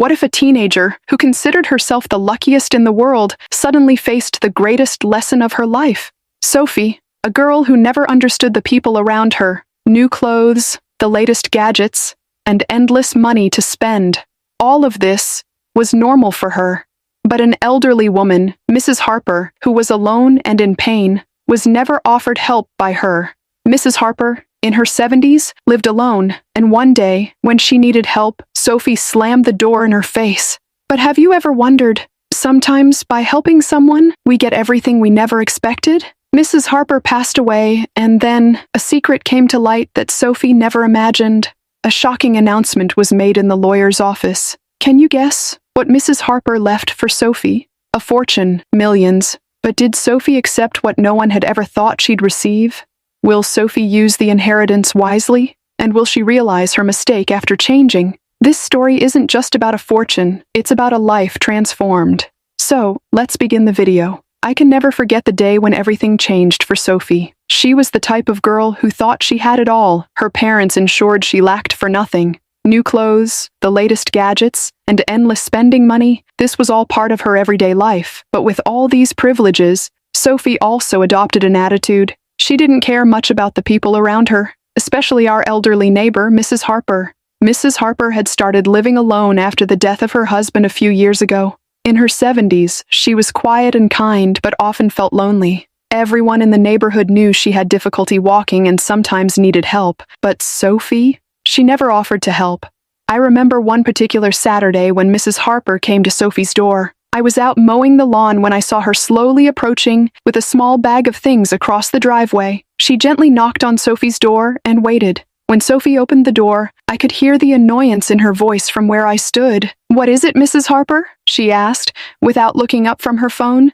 What if a teenager, who considered herself the luckiest in the world, suddenly faced the greatest lesson of her life? Sophie, a girl who never understood the people around her, new clothes, the latest gadgets, and endless money to spend. All of this was normal for her. But an elderly woman, Mrs. Harper, who was alone and in pain, was never offered help by her. Mrs. Harper, in her 70s, lived alone, and one day, when she needed help, Sophie slammed the door in her face. But have you ever wondered, sometimes by helping someone, we get everything we never expected? Mrs. Harper passed away, and then a secret came to light that Sophie never imagined. A shocking announcement was made in the lawyer's office. Can you guess what Mrs. Harper left for Sophie? A fortune, millions. But did Sophie accept what no one had ever thought she'd receive? Will Sophie use the inheritance wisely? And will she realize her mistake after changing? This story isn't just about a fortune, it's about a life transformed. So, let's begin the video. I can never forget the day when everything changed for Sophie. She was the type of girl who thought she had it all. Her parents ensured she lacked for nothing. New clothes, the latest gadgets, and endless spending money, this was all part of her everyday life. But with all these privileges, Sophie also adopted an attitude. She didn't care much about the people around her, especially our elderly neighbor, Mrs. Harper. Mrs. Harper had started living alone after the death of her husband a few years ago. In her 70s, she was quiet and kind, but often felt lonely. Everyone in the neighborhood knew she had difficulty walking and sometimes needed help. But Sophie? She never offered to help. I remember one particular Saturday when Mrs. Harper came to Sophie's door. I was out mowing the lawn when I saw her slowly approaching with a small bag of things across the driveway. She gently knocked on Sophie's door and waited. When Sophie opened the door, I could hear the annoyance in her voice from where I stood. "What is it, Mrs. Harper?" she asked, without looking up from her phone.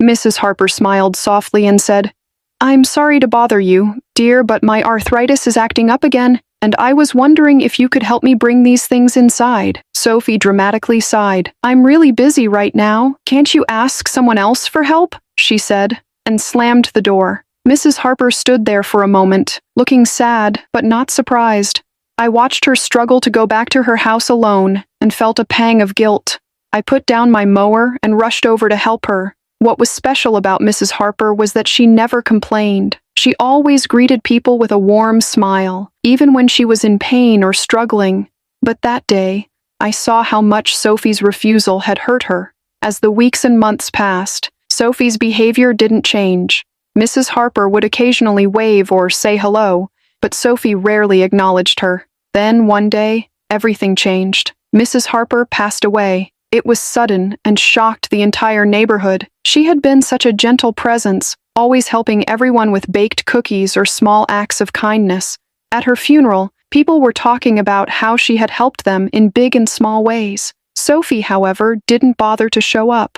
Mrs. Harper smiled softly and said, "I'm sorry to bother you, dear, but my arthritis is acting up again, and I was wondering if you could help me bring these things inside." Sophie dramatically sighed. "I'm really busy right now. Can't you ask someone else for help?" she said, and slammed the door. Mrs. Harper stood there for a moment, looking sad but not surprised. I watched her struggle to go back to her house alone and felt a pang of guilt. I put down my mower and rushed over to help her. What was special about Mrs. Harper was that she never complained. She always greeted people with a warm smile, even when she was in pain or struggling. But that day, I saw how much Sophie's refusal had hurt her. As the weeks and months passed, Sophie's behavior didn't change. Mrs. Harper would occasionally wave or say hello, but Sophie rarely acknowledged her. Then, one day, everything changed. Mrs. Harper passed away. It was sudden and shocked the entire neighborhood. She had been such a gentle presence, always helping everyone with baked cookies or small acts of kindness. At her funeral, people were talking about how she had helped them in big and small ways. Sophie, however, didn't bother to show up.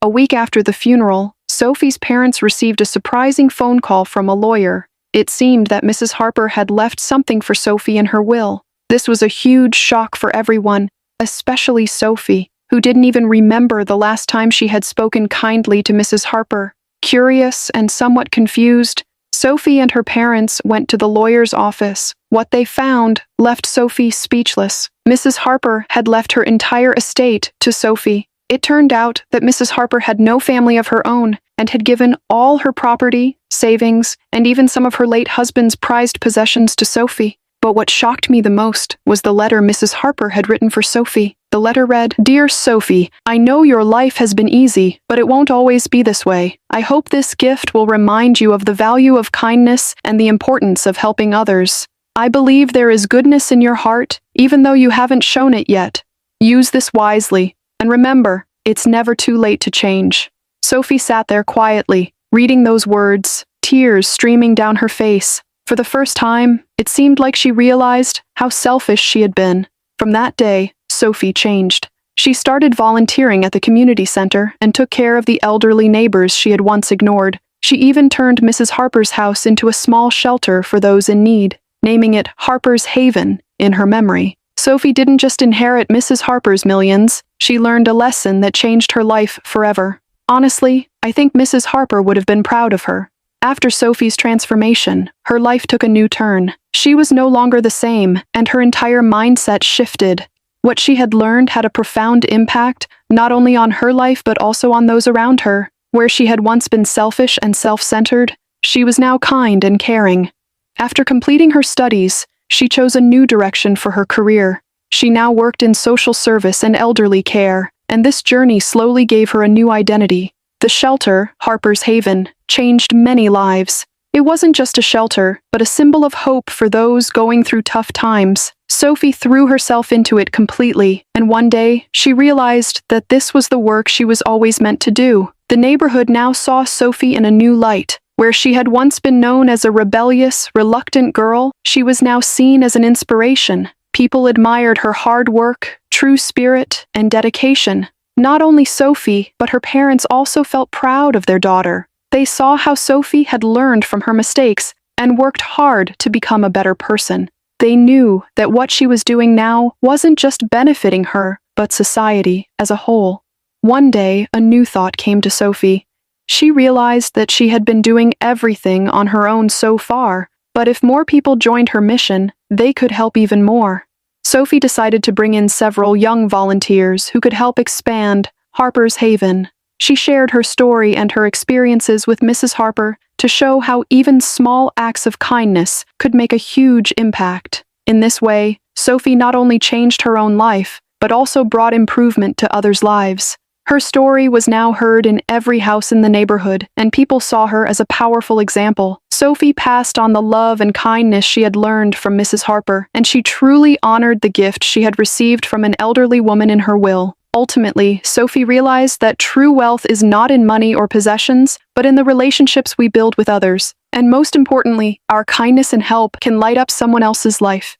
A week after the funeral, Sophie's parents received a surprising phone call from a lawyer. It seemed that Mrs. Harper had left something for Sophie in her will. This was a huge shock for everyone, especially Sophie, who didn't even remember the last time she had spoken kindly to Mrs. Harper. Curious and somewhat confused, Sophie and her parents went to the lawyer's office. What they found left Sophie speechless. Mrs. Harper had left her entire estate to Sophie. It turned out that Mrs. Harper had no family of her own and had given all her property, savings, and even some of her late husband's prized possessions to Sophie. But what shocked me the most was the letter Mrs. Harper had written for Sophie. The letter read, "Dear Sophie, I know your life has been easy, but it won't always be this way. I hope this gift will remind you of the value of kindness and the importance of helping others. I believe there is goodness in your heart, even though you haven't shown it yet. Use this wisely, and remember, it's never too late to change." Sophie sat there quietly, reading those words, tears streaming down her face. For the first time, it seemed like she realized how selfish she had been. From that day, Sophie changed. She started volunteering at the community center and took care of the elderly neighbors she had once ignored. She even turned Mrs. Harper's house into a small shelter for those in need, naming it Harper's Haven in her memory. Sophie didn't just inherit Mrs. Harper's millions, she learned a lesson that changed her life forever. Honestly, I think Mrs. Harper would have been proud of her. After Sophie's transformation, her life took a new turn. She was no longer the same, and her entire mindset shifted. What she had learned had a profound impact, not only on her life but also on those around her. Where she had once been selfish and self-centered, she was now kind and caring. After completing her studies, she chose a new direction for her career. She now worked in social service and elderly care, and this journey slowly gave her a new identity. The shelter, Harper's Haven, changed many lives. It wasn't just a shelter, but a symbol of hope for those going through tough times. Sophie threw herself into it completely, and one day, she realized that this was the work she was always meant to do. The neighborhood now saw Sophie in a new light. Where she had once been known as a rebellious, reluctant girl, she was now seen as an inspiration. People admired her hard work, true spirit, and dedication. Not only Sophie, but her parents also felt proud of their daughter. They saw how Sophie had learned from her mistakes and worked hard to become a better person. They knew that what she was doing now wasn't just benefiting her, but society as a whole. One day, a new thought came to Sophie. She realized that she had been doing everything on her own so far, but if more people joined her mission, they could help even more. Sophie decided to bring in several young volunteers who could help expand Harper's Haven. She shared her story and her experiences with Mrs. Harper to show how even small acts of kindness could make a huge impact. In this way, Sophie not only changed her own life, but also brought improvement to others' lives. Her story was now heard in every house in the neighborhood, and people saw her as a powerful example. Sophie passed on the love and kindness she had learned from Mrs. Harper, and she truly honored the gift she had received from an elderly woman in her will. Ultimately, Sophie realized that true wealth is not in money or possessions, but in the relationships we build with others. And most importantly, our kindness and help can light up someone else's life.